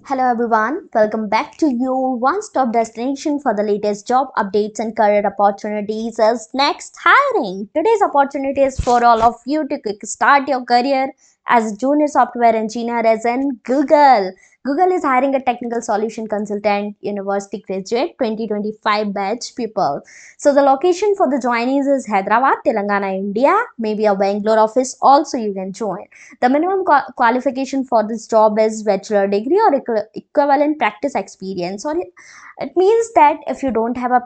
Hello everyone, welcome back to your one-stop destination for the latest job updates and career opportunities as Next Hiring. Today's opportunity is for all of you to kickstart your career as a junior software engineer as in Google. Google is hiring a technical solution consultant, university graduate 2025 batch people. So the location for the joinees is Hyderabad, Telangana, India. Maybe a Bangalore office also you can join. The minimum qualification for this job is bachelor degree or equivalent practice experience. Or it means that if you don't have a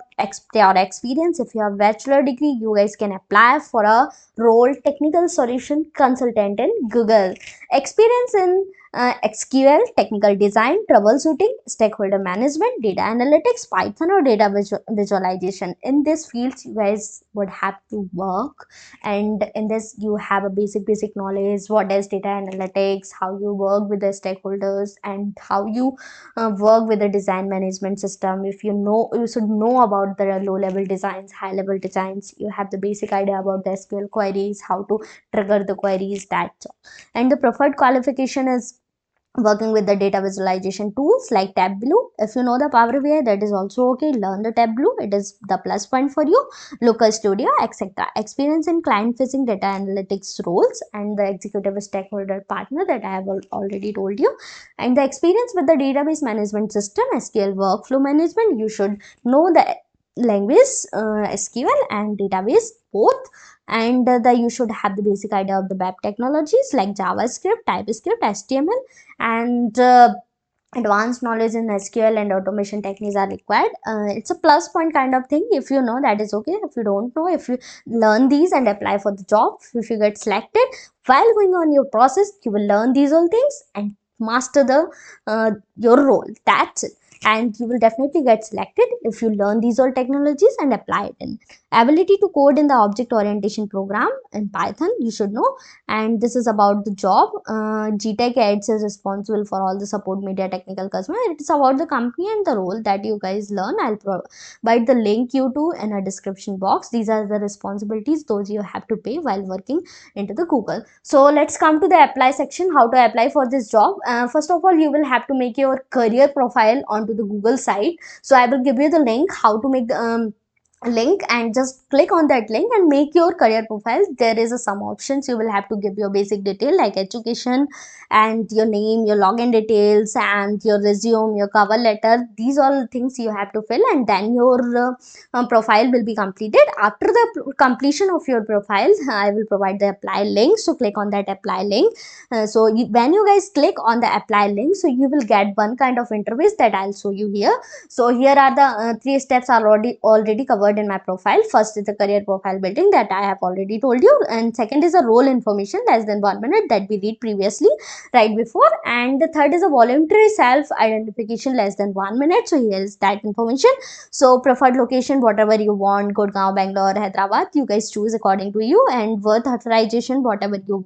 prior experience, if you have bachelor degree, you guys can apply for a role technical solution consultant in Google. Experience in SQL, technical design, troubleshooting, stakeholder management, data analytics, Python or data visualization. In these fields, you guys would have to work, and in this you have a basic knowledge what is data analytics, how you work with the stakeholders, and how you work with the design management system. If you know, you should know about the low level designs, high level designs. You have the basic idea about the SQL queries, how to trigger the queries, that. And the preferred qualification is working with the data visualization tools like Tableau. If you know the Power BI, that is also okay. Learn the Tableau, it is the plus point for you. Local Studio, etc. Experience in client facing data analytics roles and the executive stakeholder partner, that I have already told you. And the experience with the database management system, SQL workflow management. You should know the language SQL and database both. And you should have the basic idea of the web technologies like JavaScript, TypeScript, HTML, and advanced knowledge in SQL and automation techniques are required. It's a plus point kind of thing. If you know, that is okay. If you don't know, if you learn these and apply for the job, if you get selected, while going on your process, you will learn these all things and master the your role. That's it. And you will definitely get selected if you learn these all technologies and apply it in. Ability to code in the object orientation program in Python, you should know. And this is about the job. gTech Ads is responsible for all the support media technical customer. It is about the company and the role that you guys learn. I'll provide the link you to in a description box. These are the responsibilities those you have to pay while working into the Google. So let's come to the apply section, how to apply for this job. First of all, you will have to make your career profile onto the Google site. So I will give you the link how to make the link, and just click on that link and make your career profile. There is some options. You will have to give your basic detail like education and your name, your login details, and your resume, your cover letter. These all things you have to fill, and then your profile will be completed. After the completion of your profile, I will provide the apply link, so click on that apply link. When you guys click on the apply link, so you will get one kind of interface that I'll show you here. So here are the three steps are already covered in my profile. First is the career profile building, that I have already told you, and second is a role information less than 1 minute, that we read previously right before, and the third is a voluntary self identification less than 1 minute. So here is that information. So preferred location, whatever you want, Gurgaon, Bangalore, Hyderabad, you guys choose according to you. And worth authorization, whatever you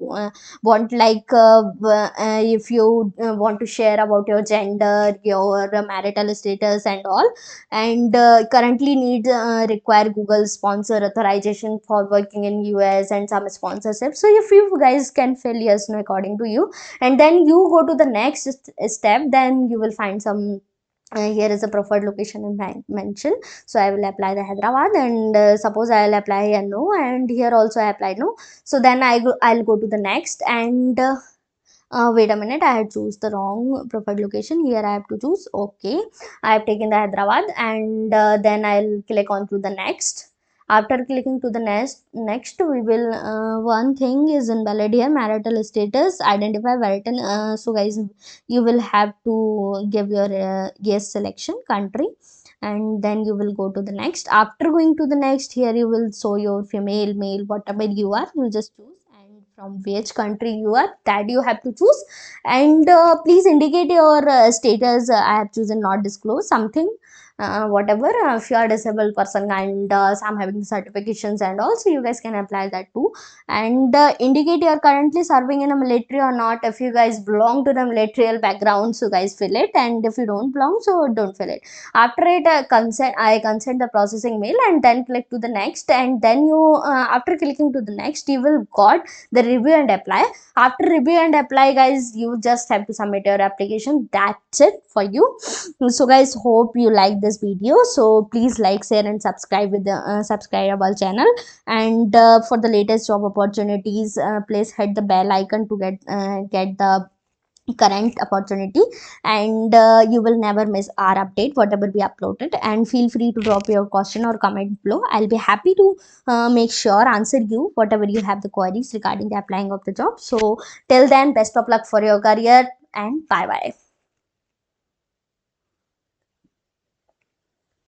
want, like if you want to share about your gender, your marital status and all. And currently need require Google sponsor authorization for working in US and some sponsorship. So if you guys can fill yes no according to you, and then you go to the next step, then you will find some here is a preferred location and mention. So I will apply the Hyderabad, and suppose I will apply here no, and here also I apply no. So then I'll go to the next, and wait a minute, I had choose the wrong preferred location. Here I have to choose okay. I have taken the Hyderabad, and then I'll click on to the next. After clicking to the next we will one thing is invalid here, marital status, identify marital. So guys, you will have to give your yes selection country, and then you will go to the next. After going to the next, here you will show your female, male, whatever you are, you just choose, and from which country you are, that you have to choose. And please indicate your status. I have chosen not disclose something. whatever. If you are disabled person and some having certifications and also you guys can apply that too. And indicate you are currently serving in a military or not. If you guys belong to the military background, so guys fill it, and if you don't belong, so don't fill it. After it, I consent the processing mail, and then click to the next, and then you after clicking to the next, you will got the review and apply. After review and apply, guys, you just have to submit your application. That's it for you. So guys, hope you like this video. So please like, share and subscribe with the subscribe channel. And for the latest job opportunities, please hit the bell icon to get the current opportunity, and you will never miss our update whatever we uploaded. And feel free to drop your question or comment below. I'll be happy to make sure answer you whatever you have the queries regarding the applying of the job. So till then, best of luck for your career, and bye bye.